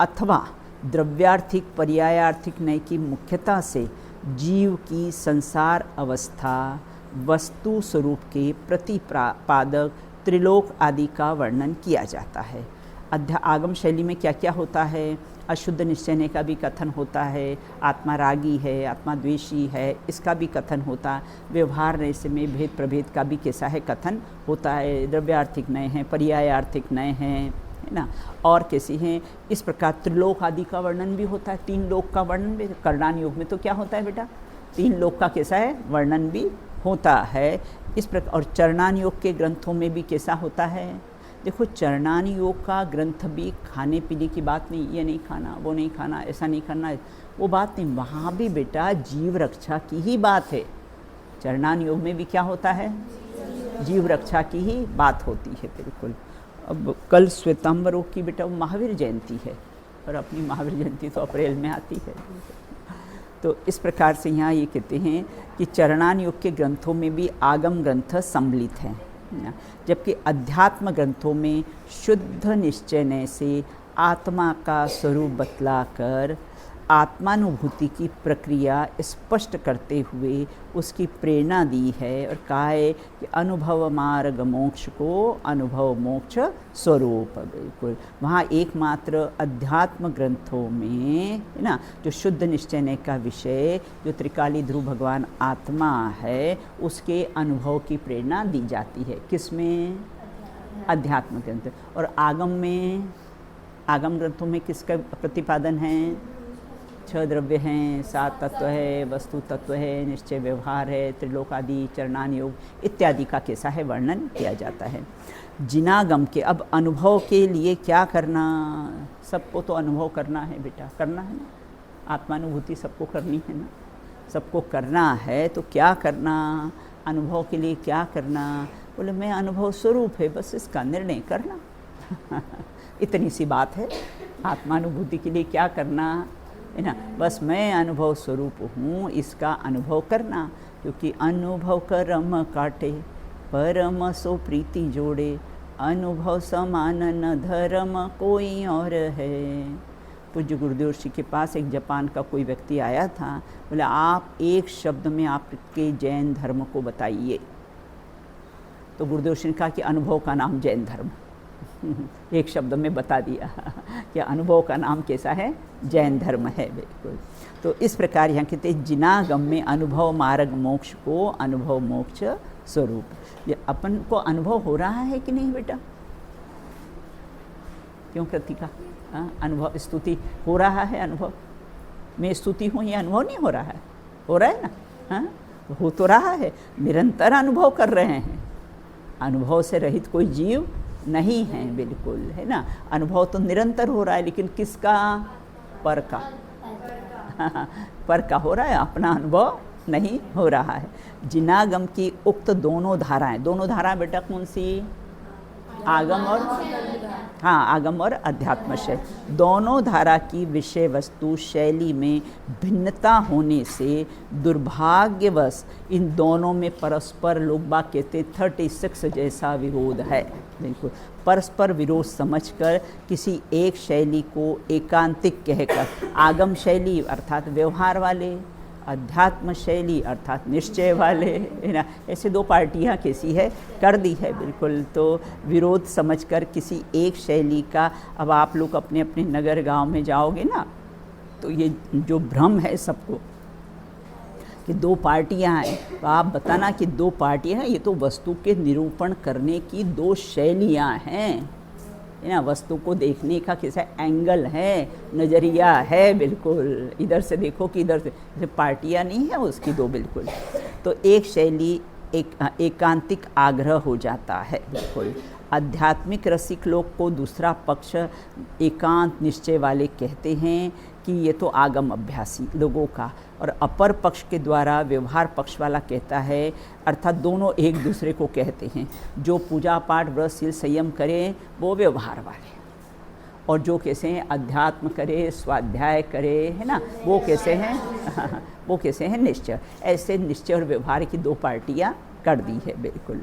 अथवा द्रव्यार्थिक पर्यायार्थिक नय की मुख्यता से जीव की संसार अवस्था, वस्तु स्वरूप के प्रतिपादक त्रिलोक आदि का वर्णन किया जाता है। आगम शैली में क्या क्या होता है, अशुद्ध निश्चय का भी कथन होता है, आत्मा रागी है, आत्मा द्वेषी है, इसका भी कथन होता है, व्यवहार रहस्य में भेद प्रभेद का भी कैसा है कथन होता है, द्रव्यार्थिक नए हैं, पर्यायार्थिक नए हैं, है ना, और कैसी हैं। इस प्रकार त्रिलोक आदि का वर्णन भी होता है, 3 लोक का वर्णन भी। करणान योग में तो क्या होता है बेटा, 3 लोक का कैसा है वर्णन भी होता है इस प्रकार। और चरणान योग के ग्रंथों में भी कैसा होता है, देखो चरणान योग का ग्रंथ भी खाने पीने की बात नहीं, ये नहीं खाना, वो नहीं खाना, ऐसा नहीं करना, वो बात नहीं, वहाँ भी बेटा जीव रक्षा की ही बात है। चरणान योग में भी क्या होता है, जीव रक्षा की ही बात होती है, बिल्कुल। अब कल श्वेतांबरों की बेटा महावीर जयंती है, और अपनी महावीर जयंती तो अप्रैल में आती है। तो इस प्रकार से यहाँ ये कहते हैं कि चरणान योग के ग्रंथों में भी आगम ग्रंथ सम्मिलित हैं, जबकि अध्यात्म ग्रंथों में शुद्ध निश्चय से आत्मा का स्वरूप बतलाकर आत्मानुभूति की प्रक्रिया स्पष्ट करते हुए उसकी प्रेरणा दी है, और कहा है कि अनुभव मार्ग मोक्ष को अनुभव मोक्ष स्वरूप। बिल्कुल वहाँ एकमात्र अध्यात्म ग्रंथों में है ना, जो शुद्ध निश्चय का विषय, जो त्रिकाली ध्रुव भगवान आत्मा है, उसके अनुभव की प्रेरणा दी जाती है। किसमें, अध्यात्म ग्रंथ। और आगम में, आगम ग्रंथों में किसका प्रतिपादन है, 6 द्रव्य हैं, 7 तत्व है, वस्तु तत्व है, निश्चय व्यवहार है, त्रिलोक आदि, चरणान योग इत्यादि का कैसा है वर्णन किया जाता है। जिनागम के, अब अनुभव के लिए क्या करना, सबको तो अनुभव करना है बेटा, करना है ना, आत्मानुभूति सबको करनी है ना, सबको करना है, तो क्या करना, अनुभव के लिए क्या करना, बोले मैं अनुभव स्वरूप है, बस इसका निर्णय करना इतनी सी बात है। आत्मानुभूति के लिए क्या करना है ना, बस मैं अनुभव स्वरूप हूँ, इसका अनुभव करना, क्योंकि अनुभव कर्म काटे परम सो प्रीति जोड़े, अनुभव समान न धर्म कोई और है। पूज्य गुरुदेव जी के पास एक जापान का कोई व्यक्ति आया था, बोले आप एक शब्द में आपके जैन धर्म को बताइए। तो गुरुदेव जी ने कहा कि अनुभव का नाम जैन धर्म एक शब्द में बता दिया कि अनुभव का नाम कैसा है, जैन धर्म है, बिल्कुल। तो इस प्रकार यहाँ कहते हैं जिनागम में अनुभव मार्ग मोक्ष को अनुभव मोक्ष स्वरूप। ये अपन को अनुभव हो रहा है कि नहीं बेटा, क्यों कृतिका, अनुभव स्तुति हो रहा है, अनुभव मैं स्तुति हूँ, ये अनुभव नहीं हो रहा है, हो रहा है ना, हाँ हो तो रहा है, निरंतर अनुभव कर रहे हैं। अनुभव से रहित कोई जीव नहीं है, बिल्कुल, है ना। अनुभव तो निरंतर हो रहा है, लेकिन किसका, पर का पर का हो रहा है, अपना अनुभव नहीं हो रहा है। जिनागम की उक्त दोनों धाराएं बेटा कौन सी, आगम और, हाँ आगम और अध्यात्म शैली, दोनों धारा की विषय वस्तु शैली में भिन्नता होने से दुर्भाग्यवश इन दोनों में परस्पर, लोग बाग कहते 36 जैसा विरोध है। बिल्कुल परस्पर विरोध समझकर किसी एक शैली को एकांतिक कहकर आगम शैली अर्थात व्यवहार वाले, अध्यात्म शैली अर्थात निश्चय वाले, है ना, ऐसे 2 पार्टियां कैसी है कर दी है, बिल्कुल। तो विरोध समझकर किसी एक शैली का, अब आप लोग अपने अपने नगर गांव में जाओगे ना, तो ये जो भ्रम है सबको कि 2 पार्टियां हैं, तो आप बताना कि 2 पार्टियां हैं, ये तो वस्तु के निरूपण करने की 2 शैलियां हैं, है ना, वस्तु को देखने का कैसा एंगल है, नज़रिया है, बिल्कुल इधर से देखो कि इधर से, पार्टियां नहीं है उसकी 2, बिल्कुल। तो एक शैली एकांतिक आग्रह हो जाता है, बिल्कुल। आध्यात्मिक रसिक लोग को दूसरा पक्ष एकांत निश्चय वाले कहते हैं कि ये तो आगम अभ्यासी लोगों का, और अपर पक्ष के द्वारा व्यवहार पक्ष वाला कहता है, अर्थात दोनों एक दूसरे को कहते हैं, जो पूजा पाठ व्रत शील संयम करें वो व्यवहार वाले, और जो कैसे हैं अध्यात्म करे, स्वाध्याय करे, है ना, वो कैसे हैं वो कैसे हैं निश्चय। ऐसे निश्चय और व्यवहार की 2 पार्टियां कर दी है, बिल्कुल।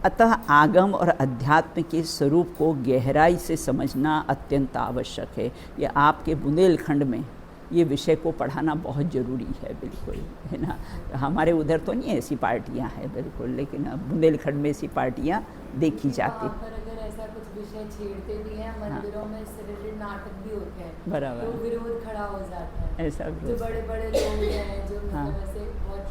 अतः आगम और अध्यात्म के स्वरूप को गहराई से समझना अत्यंत आवश्यक है। ये आपके बुंदेलखंड में ये विषय को पढ़ाना बहुत ज़रूरी है, बिल्कुल, है ना। हमारे उधर तो नहीं ऐसी पार्टियां हैं, बिल्कुल, लेकिन बुंदेलखंड में ऐसी पार्टियां देखी जाती। पर अगर ऐसा कुछ विषय छेड़ते भी हैं, मंदिरों में इससे रिलेटेड नाटक भी होते हैं, बराबर। तो विरोध खड़ा हो जाता है। ऐसा जो विरोध। बड़े बड़े लोग हैं, जो हाँ। मतलब ऐसे बहुत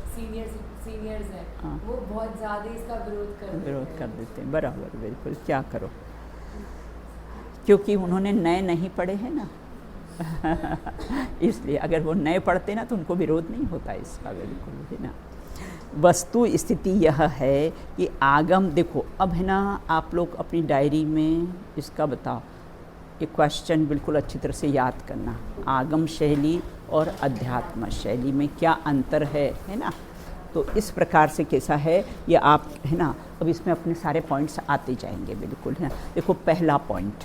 सीनियर्स हैं, हाँ। वो बहुत ज़्यादा इसका विरोध कर देते हैं, बराबर, बिल्कुल। क्या करो, क्योंकि उन्होंने नए नहीं पढ़े हैं ना इसलिए अगर वो नए पढ़ते ना तो उनको विरोध नहीं होता इसका, बिल्कुल, है ना। वस्तु स्थिति यह है कि आगम, देखो अब है ना, आप लोग अपनी डायरी में इसका बताओ, ये क्वेश्चन बिल्कुल अच्छी तरह से याद करना। आगम शैली और अध्यात्म शैली में क्या अंतर है ना। तो इस प्रकार से कैसा है ये आप, है ना, अब इसमें अपने सारे पॉइंट्स आते जाएंगे, बिल्कुल, है ना। देखो पहला पॉइंट,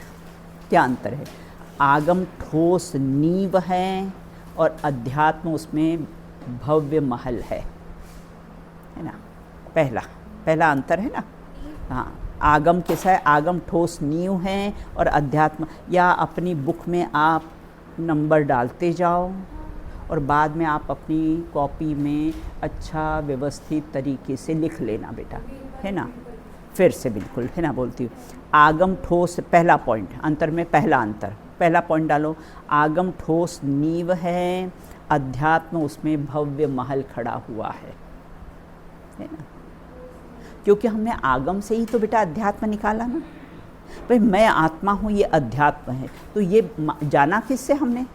क्या अंतर है। आगम ठोस नींव है और अध्यात्म उसमें भव्य महल है ना। पहला अंतर है ना। हाँ, आगम कैसा है, आगम ठोस नींव है और अध्यात्म, या अपनी बुक में आप नंबर डालते जाओ और बाद में आप अपनी कॉपी में अच्छा व्यवस्थित तरीके से लिख लेना बेटा, है ना। फिर से बिल्कुल, है ना, बोलती हूँ। आगम ठोस, पहला पॉइंट, अंतर में पहला अंतर, पहला पॉइंट डालो। आगम ठोस नींव है, अध्यात्म उसमें भव्य महल खड़ा हुआ है ना। क्योंकि हमने आगम से ही तो बेटा अध्यात्म निकाला ना। भाई मैं आत्मा हूँ, ये अध्यात्म है, तो ये जाना किससे हमने,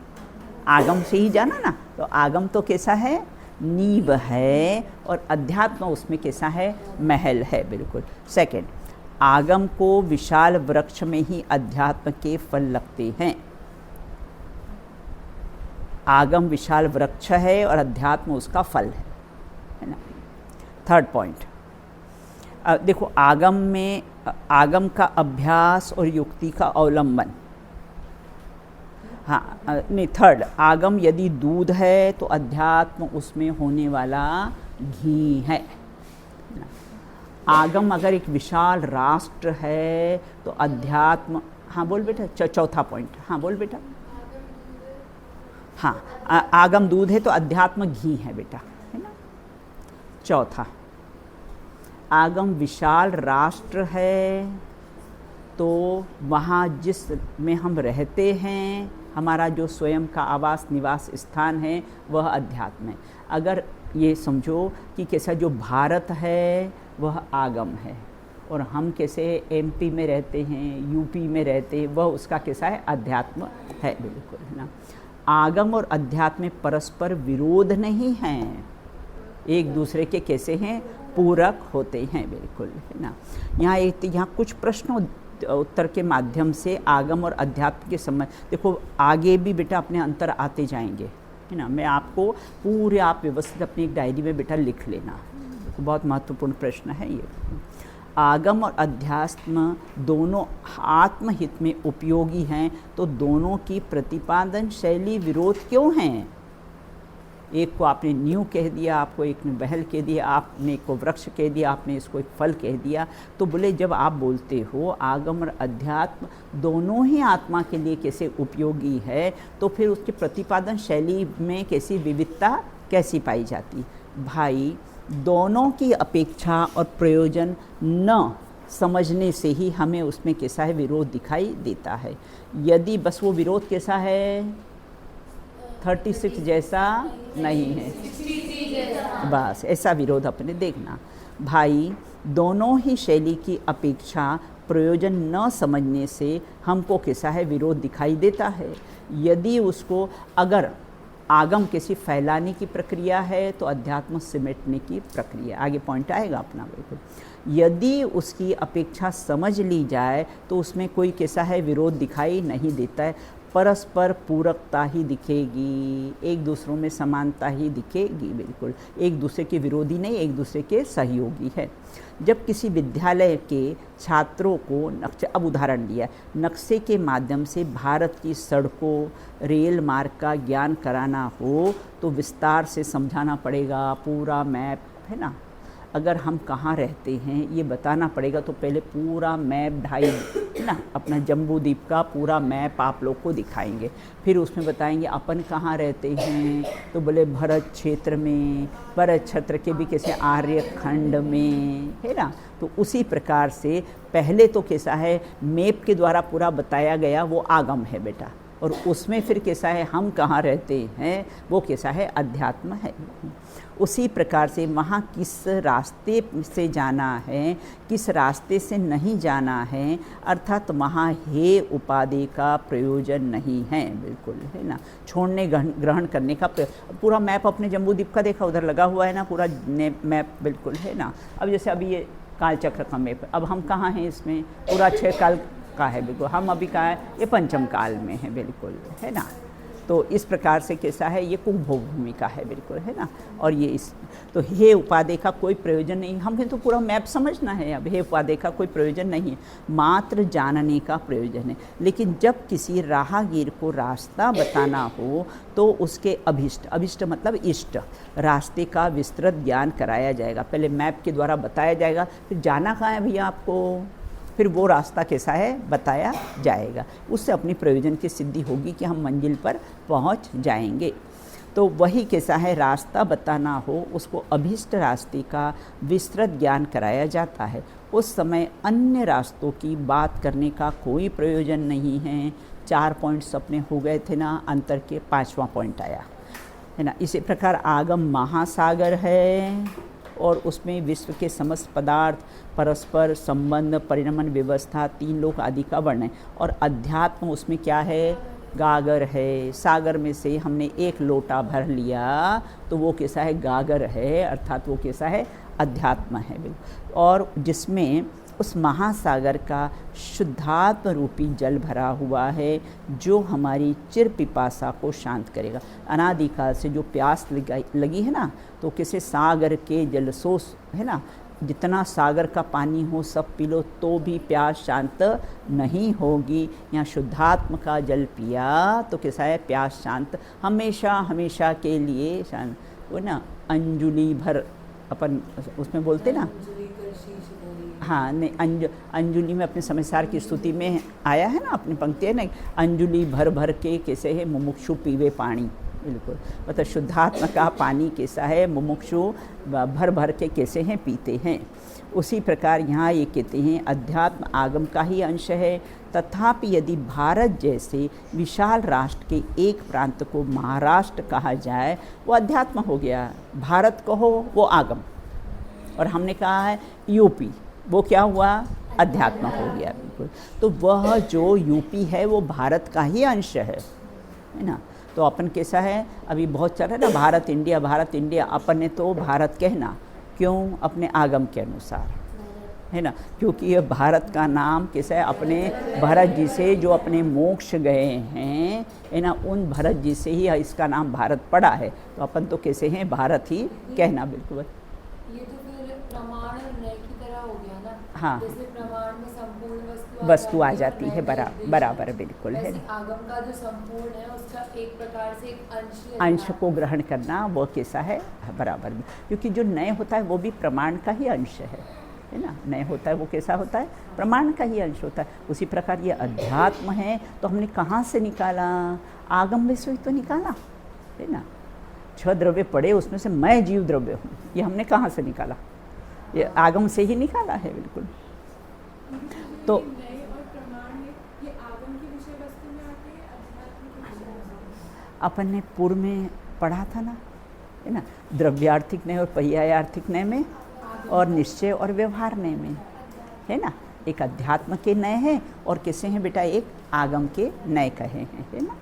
आगम से ही जाना ना। तो आगम तो कैसा है, नींव है, और अध्यात्म उसमें कैसा है, महल है, बिल्कुल। सेकंड, आगम को विशाल वृक्ष में ही अध्यात्म के फल लगते हैं। आगम विशाल वृक्ष है और अध्यात्म उसका फल है ना। थर्ड पॉइंट, देखो आगम में, आगम का अभ्यास और युक्ति का अवलंबन। हाँ नहीं, थर्ड, आगम यदि दूध है तो अध्यात्म उसमें होने वाला घी है। आगम अगर एक विशाल राष्ट्र है तो अध्यात्म, हाँ बोल बेटा, चौथा पॉइंट, हाँ बोल बेटा। हाँ, आगम दूध है तो अध्यात्म घी है बेटा, है ना। चौथा, आगम विशाल राष्ट्र है तो वहाँ जिस में हम रहते हैं, हमारा जो स्वयं का आवास निवास स्थान है वह अध्यात्म है। अगर ये समझो कि कैसा जो भारत है वह आगम है, और हम कैसे एमपी में रहते हैं, यूपी में रहते हैं, वह उसका कैसा है, अध्यात्म है, बिल्कुल, है ना। आगम और अध्यात्म में परस्पर विरोध नहीं हैं, एक दूसरे के कैसे हैं, पूरक होते हैं, बिल्कुल, है ना। यहाँ कुछ प्रश्न उत्तर के माध्यम से आगम और अध्यात्म के संबंध, देखो आगे भी बेटा अपने अंतर आते जाएंगे, है ना। मैं आपको पूरे, आप व्यवस्थित अपनी एक डायरी में बेटा लिख लेना, देखो बहुत महत्वपूर्ण प्रश्न है ये। आगम और अध्यात्म दोनों आत्महित में उपयोगी हैं, तो दोनों की प्रतिपादन शैली विरोध क्यों हैं। एक को आपने नींव कह दिया, आपको एक ने महल कह दिया, आपने एक को वृक्ष कह दिया, आपने इसको एक फल कह दिया। तो बोले जब आप बोलते हो आगम और अध्यात्म दोनों ही आत्मा के लिए कैसे उपयोगी है, तो फिर उसके प्रतिपादन शैली में कैसी विविधता कैसी पाई जाती। भाई दोनों की अपेक्षा और प्रयोजन न समझने से ही हमें उसमें कैसा है, विरोध दिखाई देता है। यदि बस वो विरोध कैसा है, 36 जैसा नहीं है, बस ऐसा विरोध अपने देखना। भाई दोनों ही शैली की अपेक्षा प्रयोजन न समझने से हमको कैसा है, विरोध दिखाई देता है। यदि उसको, अगर आगम किसी फैलाने की प्रक्रिया है तो अध्यात्म सिमटने की प्रक्रिया, आगे पॉइंट आएगा अपना, बिल्कुल। यदि उसकी अपेक्षा समझ ली जाए तो उसमें कोई कैसा है, विरोध दिखाई नहीं देता है, परस्पर पूरकता ही दिखेगी, एक दूसरों में समानता ही दिखेगी, बिल्कुल, एक दूसरे के विरोधी नहीं, एक दूसरे के सहयोगी है। जब किसी विद्यालय के छात्रों को नक्शे, अब उदाहरण दिया, नक्शे के माध्यम से भारत की सड़कों रेल मार्ग का ज्ञान कराना हो तो विस्तार से समझाना पड़ेगा, पूरा मैप, है ना। अगर हम कहाँ रहते हैं ये बताना पड़ेगा, तो पहले पूरा मैप है ना, अपना जम्बू द्वीप का पूरा मैप आप लोग को दिखाएंगे। फिर उसमें बताएंगे अपन कहाँ रहते हैं, तो बोले भरत क्षेत्र में, भरत क्षेत्र के भी कैसे आर्यखंड में, है ना। तो उसी प्रकार से पहले तो कैसा है मैप के द्वारा पूरा बताया गया वो आगम है बेटा, और उसमें फिर कैसा है हम कहाँ रहते हैं वो कैसा है अध्यात्म है। उसी प्रकार से वहाँ किस रास्ते से जाना है, किस रास्ते से नहीं जाना है, अर्थात वहाँ हे उपाधि का प्रयोजन नहीं है, बिल्कुल, है ना। छोड़ने ग्रहण करने का पूरा मैप अपने जम्बू द्वीप का देखा, उधर लगा हुआ है ना पूरा मैप, बिल्कुल, है ना। अब जैसे अभी ये कालचक्र का मैप, अब हम कहाँ हैं इसमें, पूरा 6 काल का है, बिल्कुल। हम अभी कहाँ है, ये पंचम काल में है, बिल्कुल, है ना। तो इस प्रकार से कैसा है ये कुंभोग भूमि का है, बिल्कुल, है ना। और ये इस तो हे उपाधि का कोई प्रयोजन नहीं, हमें तो पूरा मैप समझना है। अब हे उपाधि का कोई प्रयोजन नहीं है, मात्र जानने का प्रयोजन है। लेकिन जब किसी राहगीर को रास्ता बताना हो तो उसके अभिष्ट मतलब इष्ट रास्ते का विस्तृत ज्ञान कराया जाएगा। पहले मैप के द्वारा बताया जाएगा, फिर जाना कहाँ है भैया आपको, फिर वो रास्ता कैसा है बताया जाएगा। उससे अपनी प्रयोजन की सिद्धि होगी कि हम मंजिल पर पहुंच जाएंगे। तो वही कैसा है रास्ता बताना हो उसको अभीष्ट रास्ते का विस्तृत ज्ञान कराया जाता है। उस समय अन्य रास्तों की बात करने का कोई प्रयोजन नहीं है। 4 पॉइंट्स अपने हो गए थे ना, अंतर के 5वां पॉइंट आया, है ना। इसी प्रकार आगम महासागर है और उसमें विश्व के समस्त पदार्थ, परस्पर संबंध, परिणमन व्यवस्था, 3 लोक आदि का वर्णन है। और अध्यात्म उसमें क्या है, गागर है। सागर में से हमने 1 लोटा भर लिया तो वो कैसा है गागर है, अर्थात वो कैसा है अध्यात्म है, बिल्कुल। और जिसमें उस महासागर का शुद्धात्म रूपी जल भरा हुआ है जो हमारी चिर पिपासा को शांत करेगा। अनादिकाल से जो प्यास लगी है ना, तो किसी सागर के जलसोस है ना, जितना सागर का पानी हो सब पी लो तो भी प्यास शांत नहीं होगी। यहाँ शुद्धात्म का जल पिया तो कैसा है प्यास शांत, हमेशा हमेशा के लिए शांत। वो ना अंजुलि भर अपन उसमें बोलते ना, हाँ नहीं, अंजुलि में अपने समयसार की स्तुति में आया है ना, अपनी पंक्ति है ना, अंजुलि भर भर के कैसे है मुमुक्षु पीवे पानी, बिल्कुल। मतलब शुद्धात्मा का पानी कैसा है मुमुक्षु भर भर के कैसे हैं पीते हैं। उसी प्रकार यहाँ ये कहते हैं अध्यात्म आगम का ही अंश है। तथापि यदि भारत जैसे विशाल राष्ट्र के एक प्रांत को महाराष्ट्र कहा जाए वो अध्यात्म हो गया, भारत कहो वो आगम, और हमने कहा है यूपी वो क्या हुआ अध्यात्म हो गया, बिल्कुल। तो वह जो यूपी है वो भारत का ही अंश है ना। तो अपन कैसा है अभी बहुत चल रहा है ना भारत इंडिया, अपन ने तो भारत कहना क्यों, अपने आगम के अनुसार, है ना। क्योंकि ये भारत का नाम कैसा है अपने भरत जी से जो अपने मोक्ष गए हैं, है ना, उन भरत जी से ही इसका नाम भारत पड़ा है। तो अपन तो कैसे हैं भारत ही कहना, बिल्कुल। ये तो फिर प्रमाण नए की तरह हो गया ना। हाँ, जैसे प्रमाण में संपूर्ण वस्तु आ जाती है, बराबर बिल्कुल है। आगम का जो संपूर्ण है उसका एक प्रकार से एक अंश को ग्रहण करना वो कैसा है बराबर में, क्योंकि जो नए होता है वो भी प्रमाण का ही अंश है ना। नए होता है वो कैसा होता है प्रमाण का ही अंश होता है। उसी प्रकार ये अध्यात्म है तो हमने कहाँ से निकाला, आगम में से तो निकाला है ना। 6 द्रव्य पड़े उसमें से मैं जीव द्रव्य हूँ, ये हमने कहाँ से निकाला, ये आगम से ही निकाला है, बिल्कुल। तो अपन ने पूर्व में पढ़ा था ना, है ना, द्रव्यार्थिक नय और पर्यायार्थिक नय में, और निश्चय और व्यवहार नय में, है ना। एक अध्यात्म के नय है और कैसे हैं बेटा एक आगम के नय कहे हैं, है ना।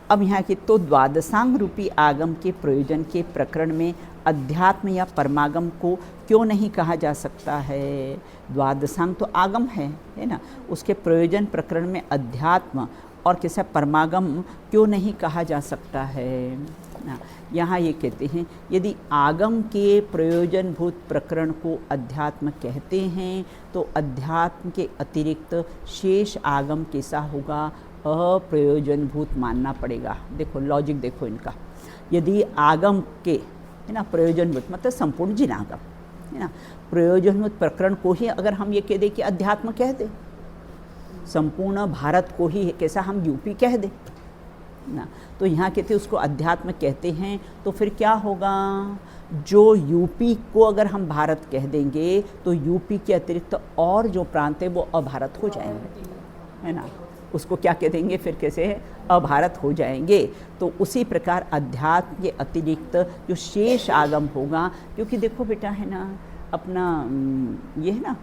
अब यहाँ की तो द्वादशांग रूपी आगम के प्रयोजन के प्रकरण में अध्यात्म या परमागम को क्यों नहीं कहा जा सकता है। द्वादशांग तो आगम है ना, उसके प्रयोजन प्रकरण में अध्यात्म और कैसा परमागम क्यों नहीं कहा जा सकता है ना। यहाँ ये कहते हैं यदि आगम के प्रयोजनभूत प्रकरण को अध्यात्म कहते हैं तो अध्यात्म के अतिरिक्त शेष आगम कैसा होगा, अप्रयोजनभूत मानना पड़ेगा। देखो लॉजिक देखो इनका, यदि आगम के है ना प्रयोजनभूत मतलब संपूर्ण जिन आगम है ना। प्रयोजनभूत प्रकरण को ही अगर हम ये कह दें कि अध्यात्म कह दें, संपूर्ण भारत को ही कैसा हम यूपी कह दें ना, तो यहाँ कहते उसको अध्यात्म कहते हैं। तो फिर क्या होगा, जो यूपी को अगर हम भारत कह देंगे तो यूपी के अतिरिक्त और जो प्रांत है वो अभारत हो जाएंगे, है ना। उसको क्या कह देंगे फिर, कैसे अभारत हो जाएंगे। तो उसी प्रकार अध्यात्म के अतिरिक्त जो शेष आगम होगा, क्योंकि देखो बेटा है ना, अपना ये है ना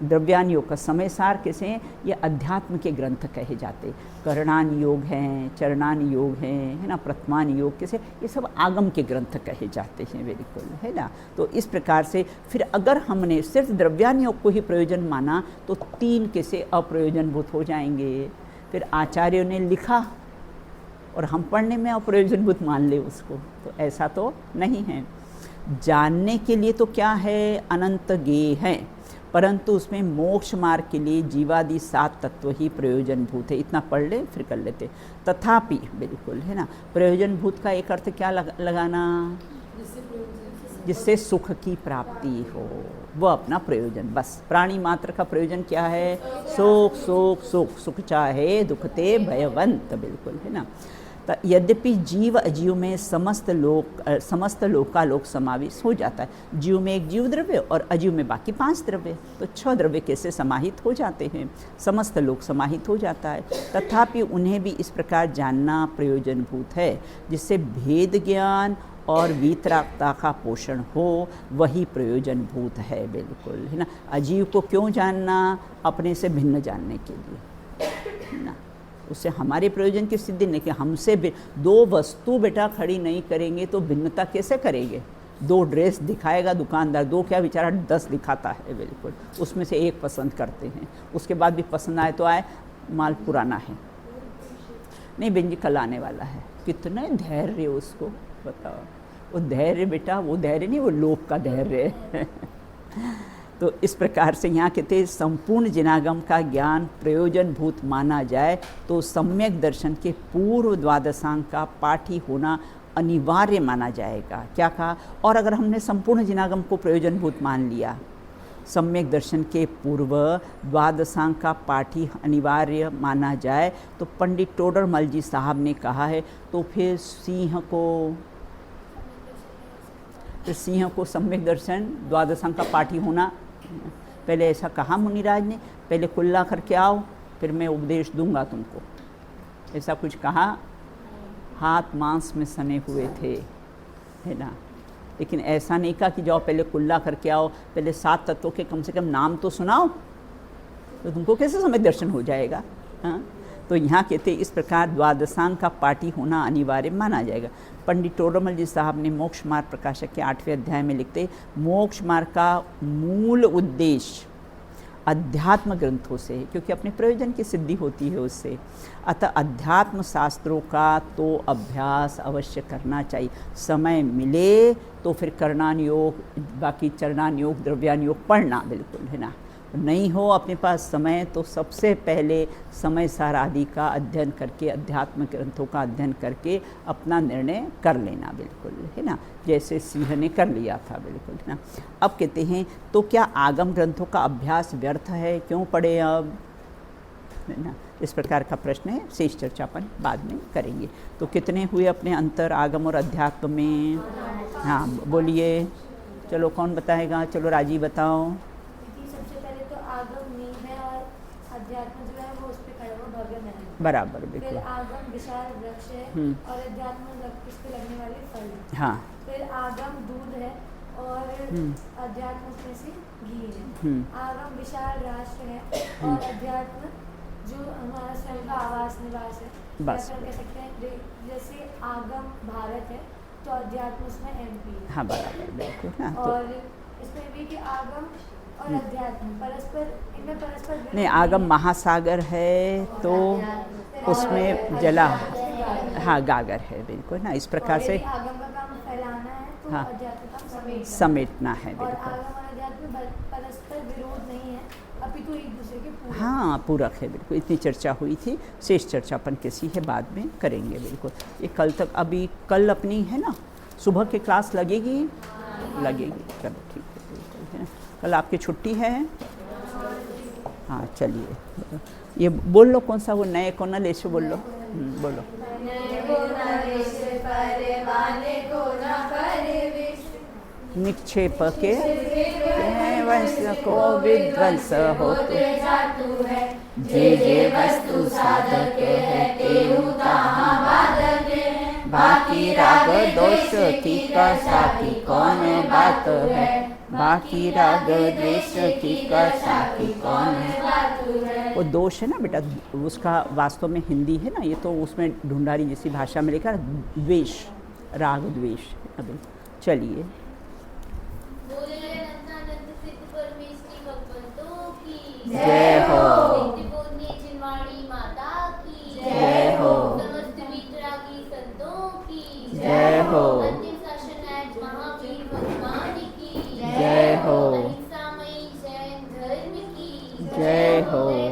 द्रव्यान योग का समय सार कैसे हैं, ये अध्यात्म के ग्रंथ कहे जाते। करणान योग हैं, चरणान योग हैं, है ना, प्रथमान योग कैसे, ये सब आगम के ग्रंथ कहे जाते हैं, बिल्कुल, है ना। तो इस प्रकार से फिर अगर हमने सिर्फ द्रव्यान योग को ही प्रयोजन माना तो 3 कैसे अप्रयोजनभूत हो जाएंगे। फिर आचार्यों ने लिखा और हम पढ़ने में अप्रयोजनभूत मान ले उसको, तो ऐसा तो नहीं है। जानने के लिए तो क्या है, अनंत गेय है, परंतु उसमें मोक्ष मार्ग के लिए जीवादि 7 तत्व ही प्रयोजनभूत है। इतना पढ़ ले फिर कर लेते। तथापि बिल्कुल, है ना, प्रयोजनभूत का एक अर्थ क्या लगाना, जिससे सुख की प्राप्ति हो, वो अपना प्रयोजन। बस प्राणी मात्र का प्रयोजन क्या है, सुख सुख सुख, सुख चाहे दुख ते भयवंत, बिल्कुल, है ना। यद्यपि जीव अजीव में समस्त लोकालोक समावेश हो जाता है। जीव में एक जीव द्रव्य और अजीव में बाकी 5 द्रव्य, तो 6 द्रव्य कैसे समाहित हो जाते हैं, समस्त लोक समाहित हो जाता है। तथापि उन्हें भी इस प्रकार जानना प्रयोजनभूत है जिससे भेद ज्ञान और वीतरागता का पोषण हो, वही प्रयोजनभूत है, बिल्कुल, है ना। अजीव को क्यों जानना, अपने से भिन्न जानने के लिए, है ना। उससे हमारे प्रयोजन की सिद्धि नहीं, कि हमसे 2 वस्तु बेटा खड़ी नहीं करेंगे तो भिन्नता कैसे करेंगे। 2 ड्रेस दिखाएगा दुकानदार, 2 क्या बेचारा 10 दिखाता है, बिल्कुल, उसमें से एक पसंद करते हैं, उसके बाद भी पसंद आए तो आए, माल पुराना है, नहीं बेंजी कल आने वाला है। कितने धैर्य उसको बताओ, वो धैर्य बेटा, वो धैर्य नहीं, वो लोक का धैर्य है। तो इस प्रकार से यहाँ कहते हैं संपूर्ण जिनागम का ज्ञान प्रयोजनभूत माना जाए तो सम्यक दर्शन के पूर्व द्वादशांग का पाठी होना अनिवार्य माना जाएगा। क्या कहा, और अगर हमने संपूर्ण जिनागम को प्रयोजनभूत मान लिया, सम्यक दर्शन के पूर्व द्वादशांग का पाठी अनिवार्य माना जाए, तो पंडित टोडरमल जी साहब ने कहा है, तो फिर सिंह को सम्यक दर्शन द्वादशांग का पाठी होना, पहले ऐसा कहा मुनिराज ने, पहले कुल्ला करके आओ फिर मैं उपदेश दूंगा तुमको, ऐसा कुछ कहा। हाथ मांस में सने हुए थे, है ना, लेकिन ऐसा नहीं कहा कि जाओ पहले कुल्ला करके आओ, पहले 7 तत्वों के कम से कम नाम तो सुनाओ, तो तुमको कैसे सम्यक दर्शन हो जाएगा। हाँ, तो यहाँ कहते इस प्रकार द्वादशांग का पाठी होना अनिवार्य माना जाएगा। पंडित टोडरमल जी साहब ने मोक्ष मार्ग प्रकाशक के 8वें अध्याय में लिखते, मोक्ष मार्ग का मूल उद्देश्य अध्यात्म ग्रंथों से, क्योंकि अपने प्रयोजन की सिद्धि होती है उससे, अतः अध्यात्म शास्त्रों का तो अभ्यास अवश्य करना चाहिए। समय मिले तो फिर करणान योग, बाकी चरणान योग, द्रव्यान योग पढ़ना, बिल्कुल, है ना। नहीं हो अपने पास समय तो सबसे पहले समय सार आदि का अध्ययन करके, अध्यात्म ग्रंथों का अध्ययन करके अपना निर्णय कर लेना, बिल्कुल, है ना, जैसे सिंह ने कर लिया था, बिल्कुल, है ना। अब कहते हैं तो क्या आगम ग्रंथों का अभ्यास व्यर्थ है, क्यों पढ़े अब, है ना। इस प्रकार का प्रश्न है, शेष चर्चा अपन बाद में करेंगे। तो कितने हुए अपने अंतर आगम और अध्यात्म में, हाँ बोलिए, चलो कौन बताएगा, चलो राजी बताओ। अध्यात्म जो है वो उस पे खड़ा हुआ भव्य महल, बराबर, बिल्कुल। फिर आगम विशाल वृक्ष है और अध्यात्म उस पे लगने वाले फल, हाँ। फिर आगम दूध है और अध्यात्म उसमें से घी है। आगम विशाल राष्ट्र है और अध्यात्म जो हमारा स्वयं का आवास निवास है, बस कह सकते हैं। जैसे आगम भारत है तो अध्यात्म उसमें MP है, हाँ बराबर, बिल्कुल। और इसमें भी कि आगम और अध्यात्म परस्पर, इनमें परस्पर नहीं, आगम महासागर है तो उसमें जला, हाँ गागर है, बिल्कुल ना। इस प्रकार से आगम का काम फैलाना है तो हाँ, अध्यात्म का समेटना है, और बिल्कुल। आगम और अध्यात्म परस्पर विरोध नहीं है, अपितु एक दूसरे के पूरक, हाँ पूरक है, बिल्कुल। इतनी चर्चा हुई थी, शेष चर्चा अपन किसी है बाद में करेंगे, बिल्कुल। ये कल तक, अभी कल अपनी है ना सुबह की क्लास लगेगी, लगेगी, चलो ठीक है, बिल्कुल, है। कल आपकी छुट्टी है? हाँ चलिए, ये बोल लो कौन सा वो नए को न लेशो बोल लो। बोलो। निक्षेप के वंश को विध्वंस हो जे जे वस्तु साधक है तेहु ताहा बाधक है। बाकी राग दोष की कसा की कौन बात है। बाकी राग द्वेष की कसा की कौन बात है। वो दोष है ना बेटा, उसका वास्तव में हिंदी है ना, ये तो उसमें ढूंढारी जैसी भाषा में लिखा द्वेष, राग द्वेष। अब चलिए। जय हो। जय हो। जय हो। जय हो। जय हो।